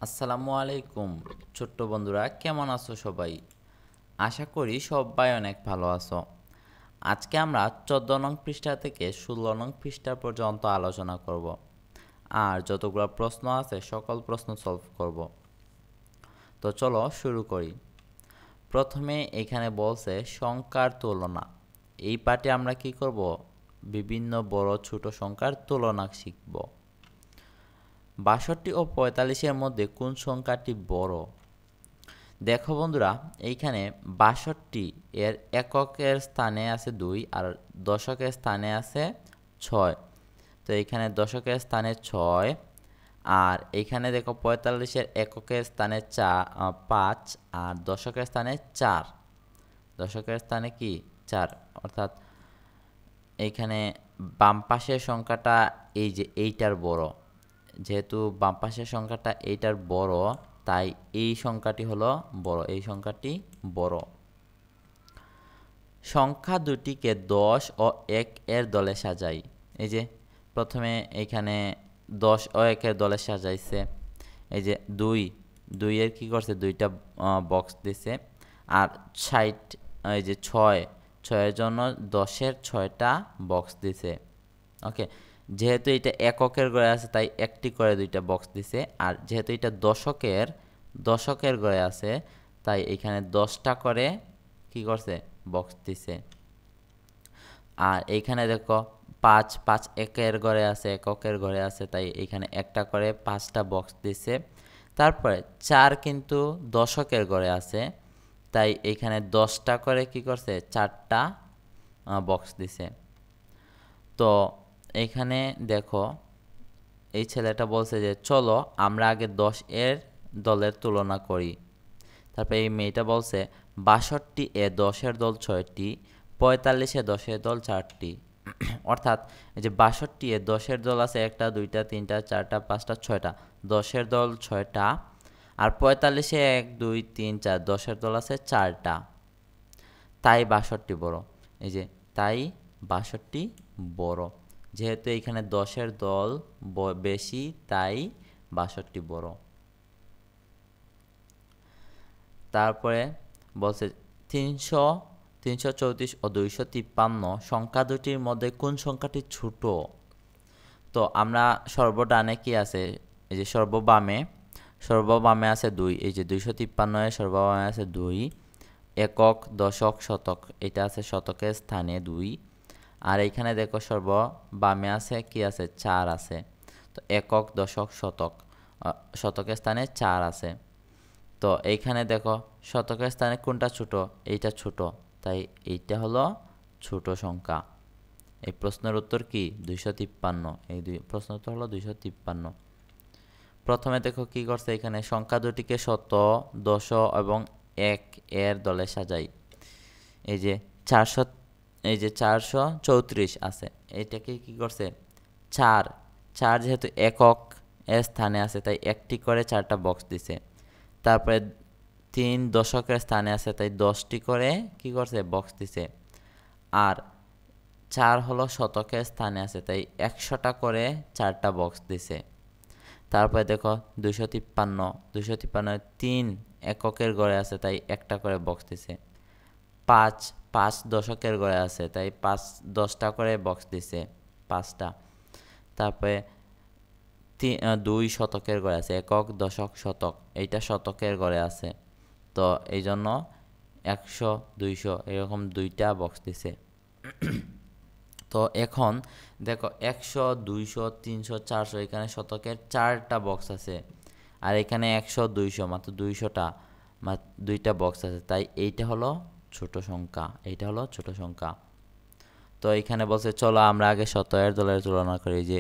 আসসালামু আলাইকুম ছোট্ট বন্ধুরা, কেমন আছো সবাই? আশা করি সবাই অনেক ভালো আছো। আজকে আমরা 14 নং পৃষ্ঠা থেকে 16 নং পৃষ্ঠা পর্যন্ত আলোচনা করব, আর যতগুলো প্রশ্ন আছে সকল প্রশ্ন সলভ করব। তো চলো শুরু করি। প্রথমে এখানে বলছে সংখ্যার তুলনা। এই পাঠে আমরা কি করব? বিভিন্ন বড় ছোট সংখ্যার তুলনা শিখব। 62 ও 45-এর মধ্যে কোন সংখ্যাটি বড়? দেখো বন্ধুরা, এইখানে 62 এর এককের স্থানে আছে 2 আর দশকের স্থানে আছে 6। তো এইখানে দশকের স্থানে 6, আর এইখানে দেখো 45-এর এককের স্থানে 5 আর দশকের স্থানে 4। দশকের স্থানে কি 4, অর্থাৎ এইখানে বাম পাশের সংখ্যাটা এই যে এইটার বড়। যেহেতু বাম পাশের সংখ্যাটা এইটার বড়, তাই এই সংখ্যাটি হলো বড়, এই সংখ্যাটি বড়। সংখ্যা দুটিকে 10 ও 1 এর দলে সাজাই। এই যে প্রথমে এইখানে 10 ও 1 এর দলে সাজাইছে। এই যে 2 এর কি করছে, দুইটা বক্স দিছে। আর 60, এই যে 6 এর জন্য 10-এর 6টা বক্স দিছে। ওকে, যেহেতু এটা এককের ঘরে আছে তাই একটি করে দুইটা বক্স দিছে, আর যেহেতু এটা দশকের ঘরে আছে তাই এখানে 10টা করে কি করছে, বক্স দিছে। আর এইখানে দেখো 5 একের ঘরে আছে, এককের ঘরে আছে, তাই এইখানে একটা করে 5টা বক্স দিছে। তারপরে 4 কিন্তু দশকের ঘরে আছে, তাই এইখানে 10টা করে কি করছে, 4টা বক্স দিছে। তো এইখানে দেখো এই ছেলেটা বলছে যে চলো আমরা আগে 10 এর দলের তুলনা করি। তারপরে এই মেয়েটা বলছে 62 এ 10-এর দল 6টি, 45-এ 10-এর দল 4টি। অর্থাৎ এই যে 62 এ 10-এর দল আছে 1টা 2টা 3টা 4টা 5টা 6টা, 10-এর দল 6টা। আর 45-এ 1 2 3 4 10-এর দল আছে 4টা। তাই 62 বড়। এই যে তাই 62 বড়। যেহেতু এইখানে 10-এর দল বেশি, তাই 62 বড়। তারপরে বলছে 300, 334 ও 253 সংখ্যা দুটির মধ্যে কোন সংখ্যাটি ছোট? তো আমরা সর্বডানে কি আছে, এই যে সর্ববামে আছে 2। এই যে 253 এর সর্ববামে আছে 2। একক, দশক, শতক, এটা আছে শতকের স্থানে 2। আর এইখানে দেখো সর্ববামে আছে কি আছে, 4 আছে। তো একক, দশক, শতক, শতকের স্থানে 4 আছে। তো এইখানে দেখো শতকের স্থানে কোনটা ছোট, এইটা ছোট, তাই এইটা হলো ছোট সংখ্যা। এই প্রশ্নের উত্তর কি 253। এই প্রশ্ন উত্তর হলো 253। প্রথমে দেখো কি করছে, এখানে সংখ্যা দুটিকে শত, দশ এবং 1 এর দলে সাজাই। এই যে 400, এই যে 434 আছে, এইটাকে কি করছে, 4 যেহেতু একক এর স্থানে আছে তাই একটি করে 4টা বক্স দিছে। তারপরে 3 দশকের স্থানে আছে তাই 10টি করে কি করছে, বক্স দিছে। আর 4 হলো শতকের স্থানে আছে তাই 100টা করে 4টা বক্স দিছে। তারপরে দেখো 253, 3 এককের ঘরে আছে তাই একটা করে বক্স দিছে। 5 দশকের ঘরে আছে তাই 10টা করে বক্স দিছে, 5টা। তারপরে 2 শতকের ঘরে আছে, একক, দশক, শতক, এইটা শতকের ঘরে আছে, তো এই জন্য 100 200 এরকম 2টা বক্স দিছে। তো এখন দেখো 100 200 300 400 এখানে শতকের 4টা বক্স আছে, আর এখানে 100 200 মাত্র 200টা, মাত্র 2টা বক্স আছে, তাই এইটা হলো ছোট সংখ্যা, এইটা হলো ছোট সংখ্যা। তো এইখানে বলছে চলো আমরা আগে শতকের দলের তুলনা করি। যে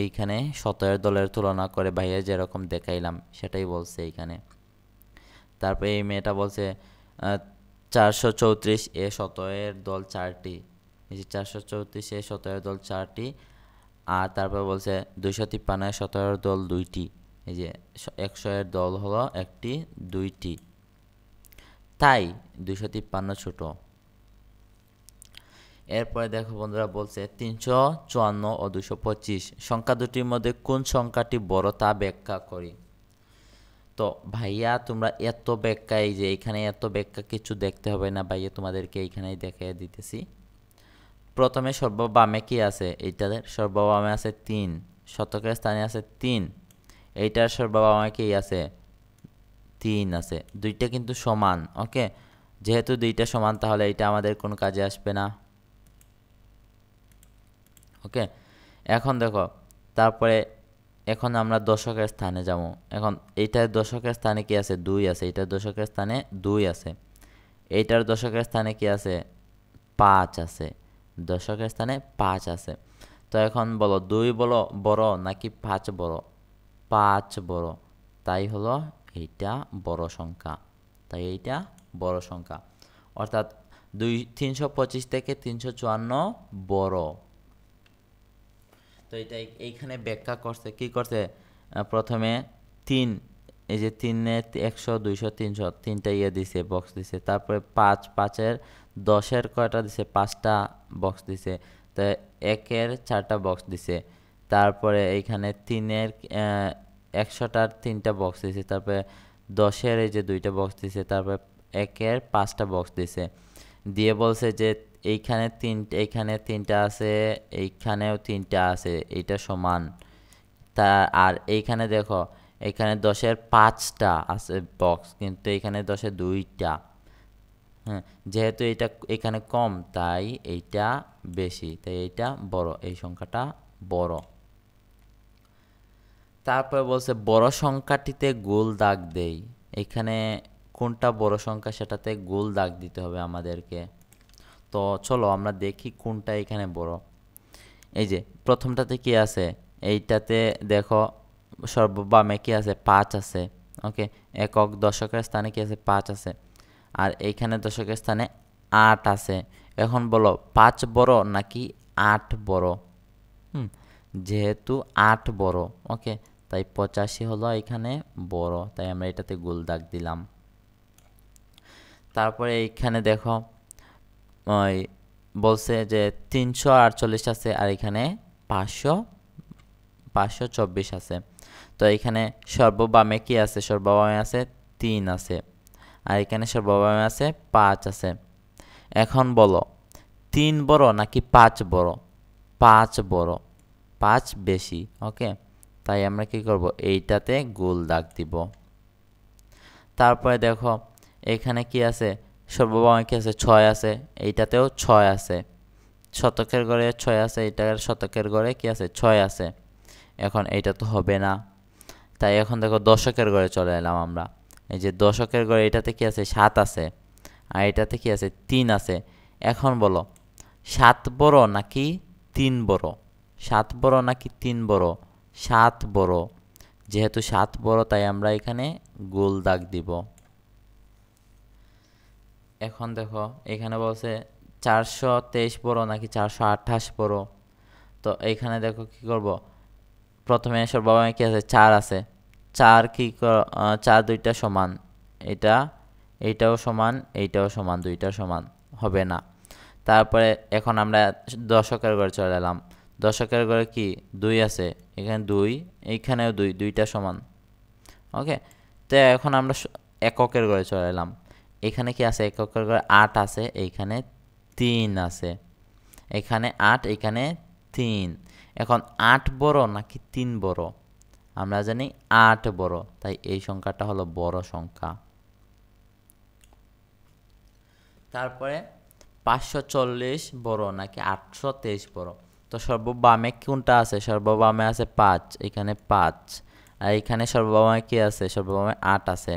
এইখানে শতকের দলের তুলনা করে ভাইয়া যেরকম দেখাইলাম সেটাই বলছে এইখানে। তারপরে এই মেয়েটা বলছে 434 এ শতকের দল 4টি। এই যে 434 এ শতকের দল 4টি। আর তারপর বলছে 253 এর শতকের দল 2টি। এই যে 100 এর দল হলো 1টি 2টি, তাই 253 ছোট। এরপরে দেখো বন্ধুরা বলছে 354 ও 225 সংখ্যা দুটির মধ্যে কোন সংখ্যাটি বড় তা ব্যাখ্যা করি। তো ভাইয়া তোমরা এত ব্যাখ্যা, এই যে এখানে এত ব্যাখ্যা কিছু দেখতে হবে না ভাইয়া, তোমাদেরকে এইখানেই দেখিয়ে দিতেছি। প্রথমে সর্ববামে কি আছে, এইটাদের সর্ববামে আছে 3, শতকের স্থানে আছে 3, এইটার সর্ববামে কি আছে 3 আছে, দুইটা কিন্তু সমান। ওকে, যেহেতু দুইটা সমান তাহলে এইটা আমাদের কোনো কাজে আসবে না। ওকে, এখন দেখো, তারপরে এখন আমরা দশকের স্থানে যাবো। এখন এইটার দশকের স্থানে কি আছে 2 আছে, এইটার দশকের স্থানে 2 আছে, এইটার দশকের স্থানে কি আছে 5 আছে, দশকের স্থানে 5 আছে। তো এখন বলো 2 বলো বড় নাকি 5 বড়? 5 বড়, তাই হলো এইটা বড় সংখ্যা, তাই এইটা বড় সংখ্যা। অর্থাৎ 325 থেকে 354 বড়। তো এটা এইখানে ব্যাখ্যা করছে, কি করছে, প্রথমে 3, এই যে 3-এ 100 200 300 তিনটা দিছে, বক্স দিছে। তারপরে 5, 5-এর 10-এর কয়টা দিছে, 5টা বক্স দিছে। তো 1-এর 4টা বক্স দিছে। তারপরে এইখানে 3-এর 100টার 3টা বক্স দিছে। তারপরে 10-এর এই যে 2টা বক্স দিছে। তারপরে 1-এর 5টা বক্স দিছে, দিয়ে বলছে যে এইখানে 3টা আছে, এইখানেও 3টা আছে, এইটা সমান। তা আর এইখানে দেখো, এখানে 10-এর 5টা আছে বক্স, কিন্তু এখানে 10-এর 2টা। হ্যাঁ, যেহেতু এটা এখানে কম তাই এইটা বেশি, তাই এইটা বড়, এই সংখ্যাটা বড়। তারপরে বলছে বড় সংখ্যাটিতে গোল দাগ দেই। এখানে কোনটা বড় সংখ্যা সেটাতে গোল দাগ দিতে হবে আমাদেরকে। তো চলো আমরা দেখি কোনটা এখানে বড়। এই যে প্রথমটাতে কি আছে, এইটাতে দেখো সর্ববামে কি আছে 5 আছে। ওকে, একক দশকের স্থানে কি আছে 5 আছে, আর এইখানে দশকের স্থানে 8 আছে। এখন বলো 5 বড় নাকি 8 বড়? যেহেতু 8 বড়, ওকে, তাই 85 হলো এখানে বড়, তাই আমরা এটাতে গোল দাগ দিলাম। তারপরে এইখানে দেখো ওই বলছে যে 348 আছে, আর এখানে 524 আছে। তো এখানে সর্ববামে কি আছে, সর্ববামে আছে 3 আছে, আর এখানে সর্ববামে আছে 5 আছে। এখন বলো 3 বড় নাকি 5 বড়? 5 বড়, 5 বেশি। ওকে, তাই আমরা কি করব, এইটাতে গোল দাগ দিব। তারপরে দেখো এখানে কি আছে, সর্ববামে কি আছে 6 আছে, এইটাতেও 6 আছে। শতকের ঘরে 6 আছে, এইটার শতকের ঘরে কি আছে 6 আছে। এখন এইটা তো হবে না, তাই এখন দেখো দশকের ঘরে চলে এলাম আমরা। এই যে দশকের ঘরে এটাতে কি আছে 7 আছে, আর এটাতে কি আছে 3 আছে। এখন বলো 7 বড় নাকি 3 বড়? 7 বড় নাকি 3 বড়? 7 বড়, যেহেতু 7 বড় তাই আমরা এখানে গোল দাগ দিব। এখন দেখো এখানে বলছে 423 বড় নাকি 428 বড়। তো এইখানে দেখো কি করব, প্রথমে সর্ববামে কি আছে 4 আছে, 4 4 দুইটা সমান, এটা এইটাও সমান, এইটাও সমান, দুইটা সমান, হবে না। তারপরে এখন আমরা দশকের ঘরে চলে এলাম। দশকের ঘরে কি 2 আছে, এখানে 2, এইখানেও 2, দুইটা সমান। ওকে, তো এখন আমরা এককের ঘরে চলে এলাম। এখানে কি আছে, এককের ঘরে 8 আছে, এইখানে 3 আছে, এখানে 8, এখানে 3। এখন 8 বড় নাকি 3 বড়? আমরা জানি 8 বড়, তাই এই সংখ্যাটা হলো বড় সংখ্যা। তারপরে 540 বড় নাকি 823 বড়? তো সর্ববামে কোনটা আছে, সর্ববামে আছে 5, এখানে 5, আর এখানে সর্ববামে কি আছে, সর্ববামে 8 আছে।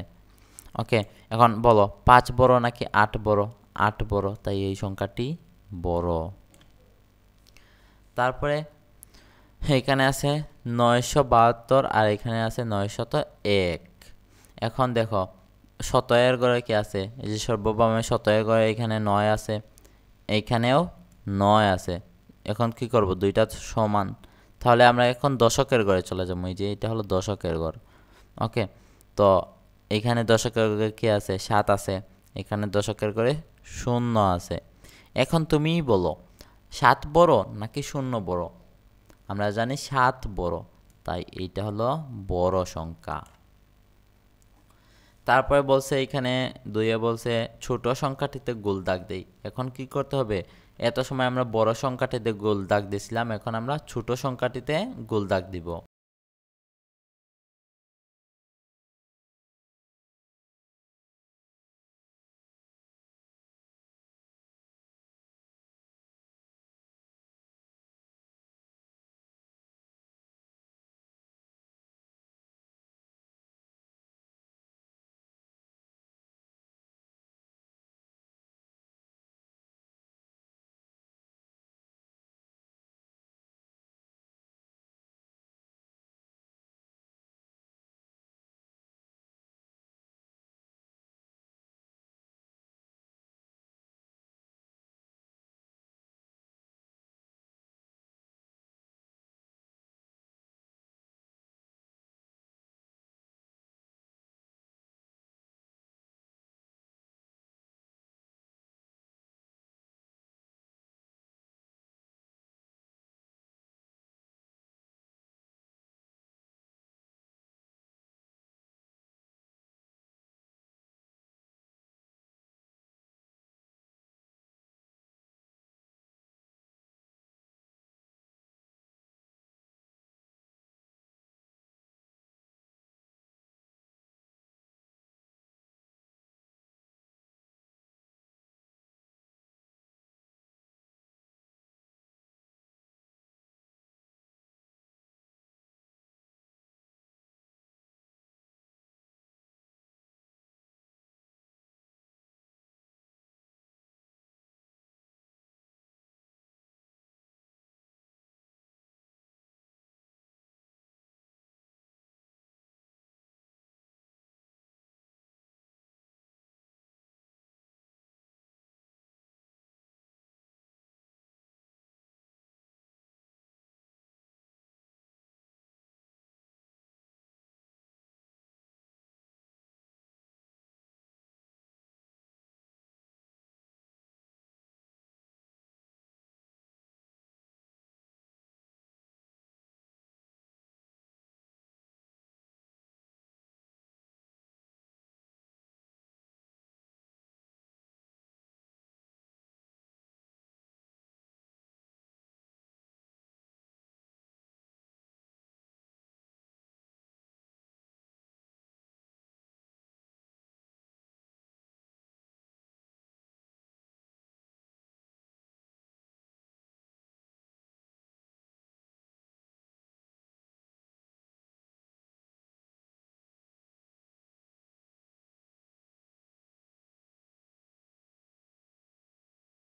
ওকে, এখন বলো 5 বড় নাকি 8 বড়? 8 বড়, তাই এই সংখ্যাটি বড়। তারপরে এখানে আছে 972, আর এখানে আছে 901। এখন দেখো শতয়ের ঘরে কি আছে, এই যে সর্ববামে শতয়ের ঘরে এখানে 9 আছে, এইখানেও 9 আছে। এখন কি করব, দুইটা সমান, তাহলে আমরা এখন দশকের ঘরে চলে যাবো। এই যে এটা হলো দশকের ঘর। ওকে, তো এখানে দশকের ঘরে কি আছে 7 আছে, এখানে দশকের ঘরে 0 আছে। এখন তুমিই বলো 7 বড় নাকি 0 বড়? আমরা জানি 7 বড়, তাই এইটা হলো বড় সংখ্যা। তারপরে বলছে এখানে 2 বলছে ছোট সংখ্যাটিতে গোল দাগ দেই। এখন কি করতে হবে, এত সময় আমরা বড় সংখ্যাটিতে গোল দাগ দিয়েছিলাম, এখন আমরা ছোট সংখ্যাটিতে গোল দাগ দিব।